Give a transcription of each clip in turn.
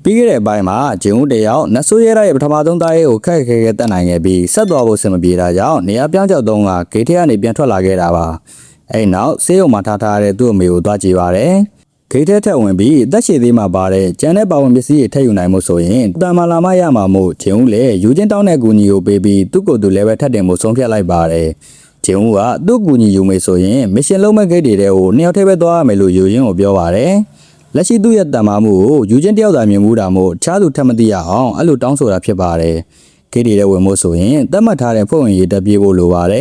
ပြီးခဲ့တဲ့အပိုင်းမှာဂျင်းဦးတယောက်နတ်ဆိုးရဲရဲ့ပထမဆုံးသားရဲ့ကိုခက်ခဲခဲတက်နိုင်ခဲ့ပြီးဆက်သွားဖို့စင်မပြေတာကြောင့်နေရာပြောင်းကျောက်သုံးကဂိတ်ထဲကနေပြန်ထွက်လာခဲ့တာပါအဲ့နောက်ဆေးရုံမှာထားထားတဲ့သူ့အမေကိုသွားကြည့်ပါတယ်ဂိတ်ထဲထက်ဝင်ပြီးအသက်ရှည်သေးမှပါတဲ့ကျန်တဲ့ပါဝင်ပစ္စည်းတွေထည့်ယူနိုင်မှုဆိုရင်တန်မာလာမရမှာမို့ဂျင်းဦးလည်းယူချင်းတောင်းတဲ့ကူညီကိုပေးပြီးသူ့ကိုယ်သူလည်းပဲထပ်တင်မှုဆုံးဖြတ်လိုက်ပါတယ်ဂျင်းဦးကသူ့ကူညီယူမေဆိုရင်မရှင်လုံးမဲ့ဂိတ်တွေကိုနှစ်ယောက်တည်းပဲသွားရမယ်လို့ယူရင်းကိုပြောပါတယ်လက်ရှိသူ့ရဲ့တန်မာမှုကိုယူချင်းတယောက်သာမြင်မှုတာမို့ချားသူထပ်မသိရအောင်အဲ့လိုတောင်းဆိုတာဖြစ်ပါတယ်ဂိတ်တွေဝင်မှုဆိုရင်တတ်မှတ်ထားတဲ့ဖွဲ့ဝင်ရေးတက်ပြေးဖို့လိုပါတယ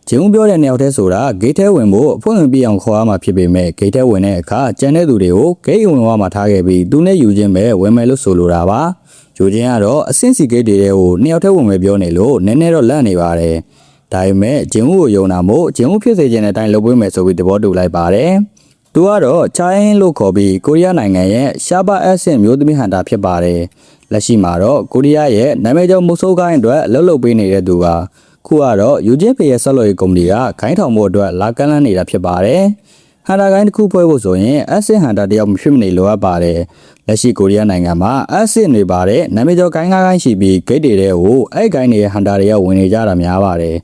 ်ဂျင်းဦးပြောတဲ့နှစ်ယောက်တည်းဆိုတာဂိတ်ထဲဝင်ဖို့အဖွဲ့ဝင်ပြအောင်ခေါ်ရမှာဖြစ်ပေမဲ့ဂိတ်ထဲဝင်တဲ့အခါကျန်တဲ့သူတွေကိုဂိတ်ဝင်သွားမှာထားခဲ့ပြီးသူနဲ့ယူချင်းပဲဝင်မယ်လို့ဆိုလိုတာပါယူချင်းကတော့အဆင့်စီဂိတ်တွေကိုနှစ်ယောက်တည်းဝင်မယ်ပြောနေလို့နည်းနည်းတော့လန့်နေပါတယ်ဒါပေမဲ့ဂျင်းဦးကိုယုံတာမို့ဂျင်းဦးဖြစ်စေခြင်းတဲ့အတိုင်းလုပ်ပေးမယ်ဆိုပြီးသဘောတူလိုက်ပါတယ်သူကတော့ချိုင်းလို့ခေါ်ပြီးကိုရီးယားနိုင်ငံရဲ့ရှားပါအဆင့်မျိုးသမီးဟန်တာဖြစ်ပါတယ်လက်ရှိမှာတော့ကိုရီးယားရဲ့နာမည်ကျော်မုတ်ဆိုးကိုင်းအတွက်အလုပ်လုပ်ပေးနေတဲ့သူကခုကတော့ယူချင်းဖေရဲ့ဆက်လို့ရေးကုမ္ပဏီကခိုင်းထောင်မှုအတွက်လာကမ်းလှမ်းနေတာဖြစ်ပါတယ်ဟန်တာကိုင်းတစ်ခုဖွဲ့ဖို့ဆိုရင်အဆင့်ဟန်တာတယောက်မဖြစ်မနေလိုအပ်ပါတယ်လက်ရှိကိုရီးယားနိုင်ငံမှာအဆင့်တွေပါတယ်နာမည်ကျော်ကိုင်းကိုင်းရှိပြီးဂိတ်တွေကိုအဲ့ကိုင်းတွေဟန်တာတွေကဝင်နေကြတာများပါတယ်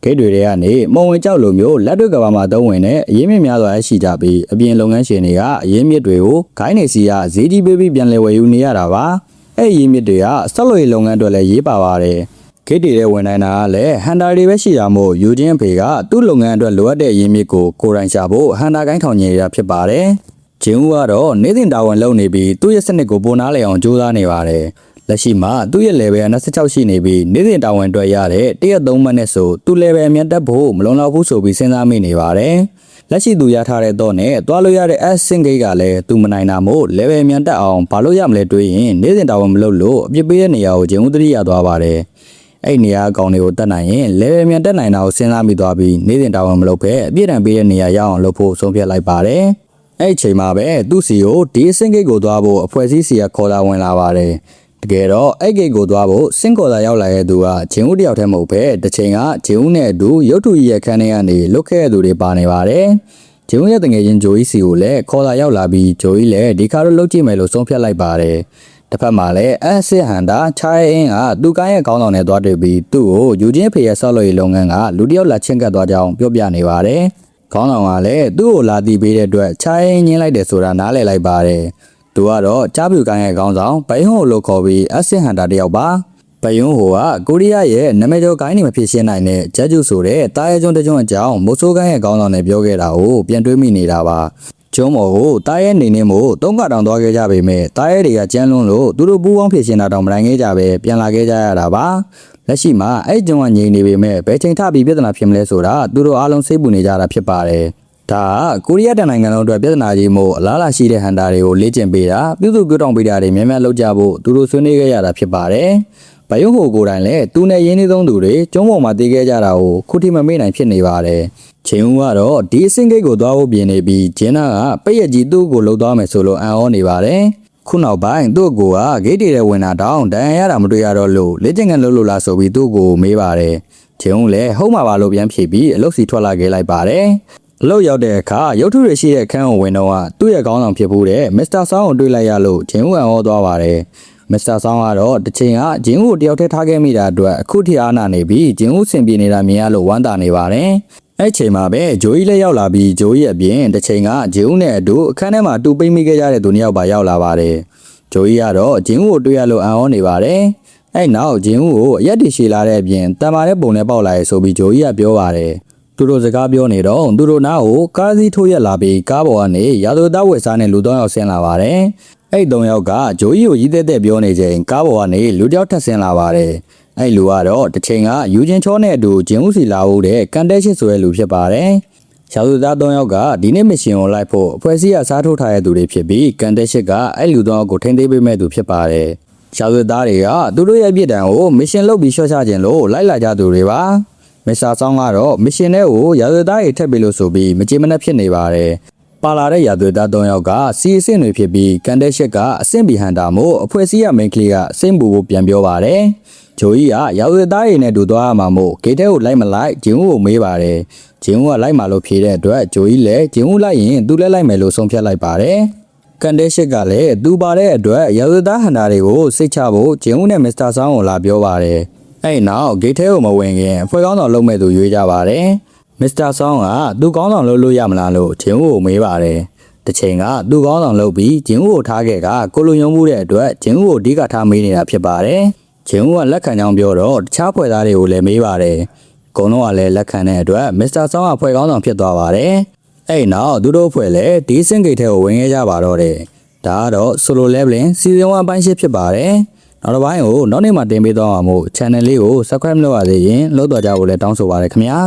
ဂိတ်တွေကနေမုံဝင်ကြောက်လိုမျိုးလက်တွေ့ကဘာမှာသုံးဝင်တဲ့အရင်းမြစ်များစွာရှိကြပြီးအပြင်လုပ်ငန်းရှင်တွေကအရင်းမြစ်တွေကိုဂိုင်းနေစီကဈေးကြီးပေးပြီးပြန်လည်ဝယ်ယူနေရတာပါအဲ့အရင်းမြစ်တွေကဆက်လို့ရလုပ်ငန်းအတွက်လည်းရေးပါပါတယ်ဂိတ်တွေဝင်နိုင်တာကလည်းဟန်တာတွေပဲရှိတာမို့ယူချင်းဖေကသူ့လုပ်ငန်းအတွက်လိုအပ်တဲ့အရင်းမြစ်ကိုကိုယ်တိုင်ရှာဖို့ဟန်တာကိုင်းထောင်နေရဖြစ်ပါတယ်ဂျင်းဦးကတော့နေစဉ်တာဝန်လုပ်နေပြီးသူ့ရဲ့စနစ်ကိုပိုနားလည်အောင်ကြိုးစားနေပါတယ်လက်ရှိမှာသူ့ရဲ့ level 26ရှိနေပြီးနေ့စဉ်တာဝန်အတွက်ရတဲ့တရက်3မိနစ်ဆိုသူ့ level အမြတ်တက်ဖို့မလုံလောက်ဘူးဆိုပြီးစဉ်းစားမိနေပါတယ်လက်ရှိသူရထားတဲ့တော့နဲ့တွားလို့ရတဲ့ S စင်ဂိတ်ကလည်းသူမနိုင်တာမို့ level အမြတ်တက်အောင်ဘာလို့ရမလဲတွေးရင်နေ့စဉ်တာဝန်မလုပ်လို့အပြစ်ပေးတဲ့နေရာကိုဂျင်းဦးသတိရသွားပါတယ်အဲ့နေရာအကောင်တွေကိုတက်နိုင်ရင် level အမြတ်တက်နိုင်တာကိုစဉ်းစားမိသွားပြီးနေ့စဉ်တာဝန်မလုပ်ဘဲအပြစ်ဒဏ်ပေးတဲ့နေရာရောက်အောင်လုပ်ဖို့ဆုံးဖြတ်လိုက်ပါတယ်အဲ့ချိန်မှာပဲသူ့စီကိုဒီစင်ဂိတ်ကိုသွားဖို့အဖွဲ့အစည်းစီကခေါ်လာဝင်လာပါတယ်တကယ်တော့အဲ့ဂိတ်ကိုသွားဖို့စင်ကော်သာရောက်လာတဲ့သူကဂျင်းဦးတယောက်တည်းမဟုတ်ပဲတစ်ချိန်ကဂျင်းဦးနဲ့အတူရုပ်ထုကြီးရဲ့ခန်းထဲကနေလွတ်ခဲ့တဲ့သူတွေပါနေပါတယ်ဂျင်းဦးရဲ့တငယ်ချင်းဂျိုကြီးစီကိုလည်းခေါ်လာရောက်လာပြီးဂျိုကြီးလည်းဒီခါတော့လှုပ်ကြည့်မယ်လို့ဆုံးဖြတ်လိုက်ပါတယ်တစ်ဖက်မှာလည်းအဆစ်ဟန်တာချိုင်းအင်းကသူ့ကိုင်းရဲ့ခေါင်းဆောင်နဲ့သွားတွေ့ပြီးသူ့ကိုယူချင်းဖေရဲ့ဆောက်လုပ်ရေးလုပ်ငန်းကလူတယောက်လာချင်းကပ်သွားကြောင်းပြောပြနေပါတယ်ခေါင်းဆောင်ကလည်းသူ့ကိုလာတီးပေးတဲ့အတွက်ချိုင်းညင်းလိုက်တယ်ဆိုတာနားလည်လိုက်ပါတယ်သူကတော့ကြားပြူကိုင်းရဲ့ခေါင်းဆောင်ဘိုင်ဟွန်လို့ခေါ်ပြီးအဆစ်ဟန်တာတယောက်ပါဘိုင်ဟွန်ဟိုကကိုရီးယားရဲ့နာမည်ကျော်ကိုင်းနေမဖြစ်ရှင်းနိုင်တဲ့ဂျက်ဂျူဆိုတဲ့တာရဲကျွန်းတကျွန်းအကြောင်းမိုးဆိုးကိုင်းရဲ့ခေါင်းဆောင်နဲ့ပြောခဲ့တာကိုပြန်တွေးမိနေတာပါကျွန်းမော်ကိုတာရဲနေနေမို့သုံးကတောင်သွားခဲ့ကြပေမဲ့တာရဲတွေကကြမ်းလွန်းလို့သူတို့ပူးပေါင်းဖြစ်ရှင်းတာတောင်မနိုင်ခဲ့ကြပဲပြန်လာခဲ့ကြရတာပါလက်ရှိမှာအဲ့ကျွန်းကငြိမ်နေပေမဲ့ဘယ်ချိန်ထပြီးပြဿနာဖြစ်မလဲဆိုတာသူတို့အားလုံးစိတ်ပူနေကြတာဖြစ်ပါတယ်ဒါကိုရီးယားတနိုင်ငံလုံးအတွက်ပြဿနာကြီးမို့အလားလာရှိတဲ့ဟန်တာတွေကိုလေ့ကျင့်ပေးတာပြုစုပြောင်းတောင်းပေးတာတွေများများလုပ်ကြဖို့သူတို့ဆွေးနွေးခဲ့ရတာဖြစ်ပါတယ်။ဘယုံဟိုကိုယ်တိုင်လည်းသူနဲ့ရင်းနှီးသုံးသူတွေကျုံးပေါ်မှာတည်ခဲ့ကြတာကိုခုထိမမေ့နိုင်ဖြစ်နေပါတယ်။ချင်းဦးကတော့ဒီအစင်ဂိတ်ကိုသွားဖို့ပြင်နေပြီးဂျင်းနာကပိတ်ရကြီးသူ့ကိုလှုပ်သွားမယ်ဆိုလို့အံ့ဩနေပါတယ်။ခုနောက်ပိုင်းသူ့ကိုကဂိတ်တွေဝင်တာတောင်းတန်ရတာမတွေ့ရတော့လို့လေ့ကျင့်ခန်းလုပ်လို့လားဆိုပြီးသူ့ကိုမေးပါတယ်။ချင်းဦးလည်းဟုတ်မှာပါလို့ပြန်ဖြေပြီးအလုပ်စီထွက်လာခဲ့လိုက်ပါတယ်။အလုပ်ရောက်တဲ့အခါရုပ်ထုတွေရှိတဲ့အခန်းကိုဝင်တော့သူ့ရဲ့ခေါင်းဆောင်ဖြစ်ဖို့တဲ့မစ္စတာဆောင်းကိုတွေ့လိုက်ရလို့ဂျင်းဦးအံ့ဩသွားပါတယ်မစ္စတာဆောင်းကတော့တစ်ချိန်ကဂျင်းဦးကိုတယောက်တည်းထားခဲ့မိတာအတွက်အခုထိအားနာနေပြီးဂျင်းဦးဆင်ပြေနေတာမြင်ရလို့ဝမ်းသာနေပါတယ်အဲ့ချိန်မှာပဲဂျိုကြီးလည်းရောက်လာပြီးဂျိုကြီးအပြင်တစ်ချိန်ကဂျင်းဦးနဲ့အတူအခန်းထဲမှာတူပိတ်မိခဲ့ကြတဲ့သူနှစ်ယောက်ပါရောက်လာပါတယ်ဂျိုကြီးကတော့ဂျင်းဦးကိုတွေ့ရလို့အံ့ဩနေပါတယ်အဲ့နောက်ဂျင်းဦးကိုအရက်တည်ရှည်လာတဲ့အပြင်တန်မာတဲ့ပုံနဲ့ပေါက်လာရဲဆိုပြီးဂျိုကြီးကပြောပါတယ်သူတို့စကားပြောနေတော့သူတို့နားကိုကားစီးထိုးရက်လာပြီးကားပေါ်ကနေရာဇဝတ်သားဝက်စားနဲ့လူ၃ယောက်ဆင်းလာပါတယ်။အဲ့၃ယောက်ကဂျိုကြီးကိုရည်သက်သက်ပြောနေချိန်ကားပေါ်ကနေလူတစ်ယောက်ထပ်ဆင်းလာပါတယ်။အဲ့လူကတော့တစ်ချိန်ကယူချင်းချောနဲ့အတူဂျင်းဦးစီလာဖို့တဲ့ကန်တဲရှစ်ဆိုတဲ့လူဖြစ်ပါတယ်။ရာဇဝတ်သား၃ယောက်ကဒီနေ့မရှင်ကိုလိုက်ဖို့အဖွဲ့အစည်းကစားထိုးထားတဲ့သူတွေဖြစ်ပြီးကန်တဲရှစ်ကအဲ့လူ၃ယောက်ကိုထိန်းသိမ်းပေးမဲ့သူဖြစ်ပါတယ်။ရာဇဝတ်သားတွေကသူတို့ရဲ့ပြည်တံကိုမရှင်လုပ်ပြီးရှော့ချခြင်းလို့လိုက်လာကြသူတွေပါ။မစ္စတာဆောင်းကတော့မရှင်တဲ့ကိုရာဇဝတ်သားတွေထက်ပြီးလို့ဆိုပြီးမကြေမနက်ဖြစ်နေပါတယ်။ပါလာတဲ့ရာဇဝတ်သား၃ယောက်ကစီအဆင့်တွေဖြစ်ပြီးကန်တဲ့ရှက်ကအဆင့်ဘီဟန်တာမို့အဖွဲ့အစည်းရမိန်ကလေးကအဆင့်ဘူဖို့ပြန်ပြောပါတယ်။ဂျိုကြီးကရာဇဝတ်သားတွေနဲ့တူသွားရမှာမို့ဂိတ်ထဲကိုလိုက်မလိုက်ဂျင်းဦးကိုမေးပါတယ်။ဂျင်းဦးကလိုက်မှလို့ဖြေတဲ့အတွက်ဂျိုကြီးလည်းဂျင်းဦးလိုက်ရင်သူလည်းလိုက်မယ်လို့ဆုံးဖြတ်လိုက်ပါတယ်။ ကန်တဲရှစ်ကလည်းသူပါတဲ့အတွက်ရာဇသားဟန်တာတွေကိုစိတ်ချဖို့ဂျင်းဦးနဲ့မစ္စတာဆောင်းကိုလာပြောပါတယ်အဲ့နောက်ဂိတ်ထဲကိုမဝင်ခင်အဖွဲ့ကောင်းဆောင်လုပ်မဲ့သူရွေးကြပါတယ်မစ္စတာဆောင်းကသူကောင်းဆောင်လုပ်လို့ရမလားလို့ဂျင်းဦးကိုမေးပါတယ်တစ်ချိန်ကသူကောင်းဆောင်လုပ်ပြီးဂျင်းဦးကိုထားခဲ့ကကိုလိုယုံမှုတဲ့အတွက်ဂျင်းဦးကိုအဓိကထားမေးနေတာဖြစ်ပါတယ်ဂျင်းဦးကလက်ခံကြောင်းပြောတော့တခြားဖွဲ့သားတွေကိုလည်းမေးပါတယ်အကုန်လုံးကလည်းလက်ခံတဲ့အတွက်မစ္စတာဆောင်းကဖွဲ့ကောင်းဆောင်ဖြစ်သွားပါတယ်အဲ့နောက်သူတို့ဖွဲ့လည်းဒီစင်ဂိတ်ထဲကိုဝင်ခဲ့ကြပါတော့တယ်ဒါကတော့ Solo Leveling Season 1 ပိုင်း8ဖြစ်ပါတယ်နောက်တစ်ပိုင်းကိုနောက်နေ့မှတင်ပေးသွားမှာမို့ channel လေးကို subscribe လုပ်ရသေးရင်လုပ်တော့ကြဖို့လည်းတောင်းဆိုပါရခင်ဗျာ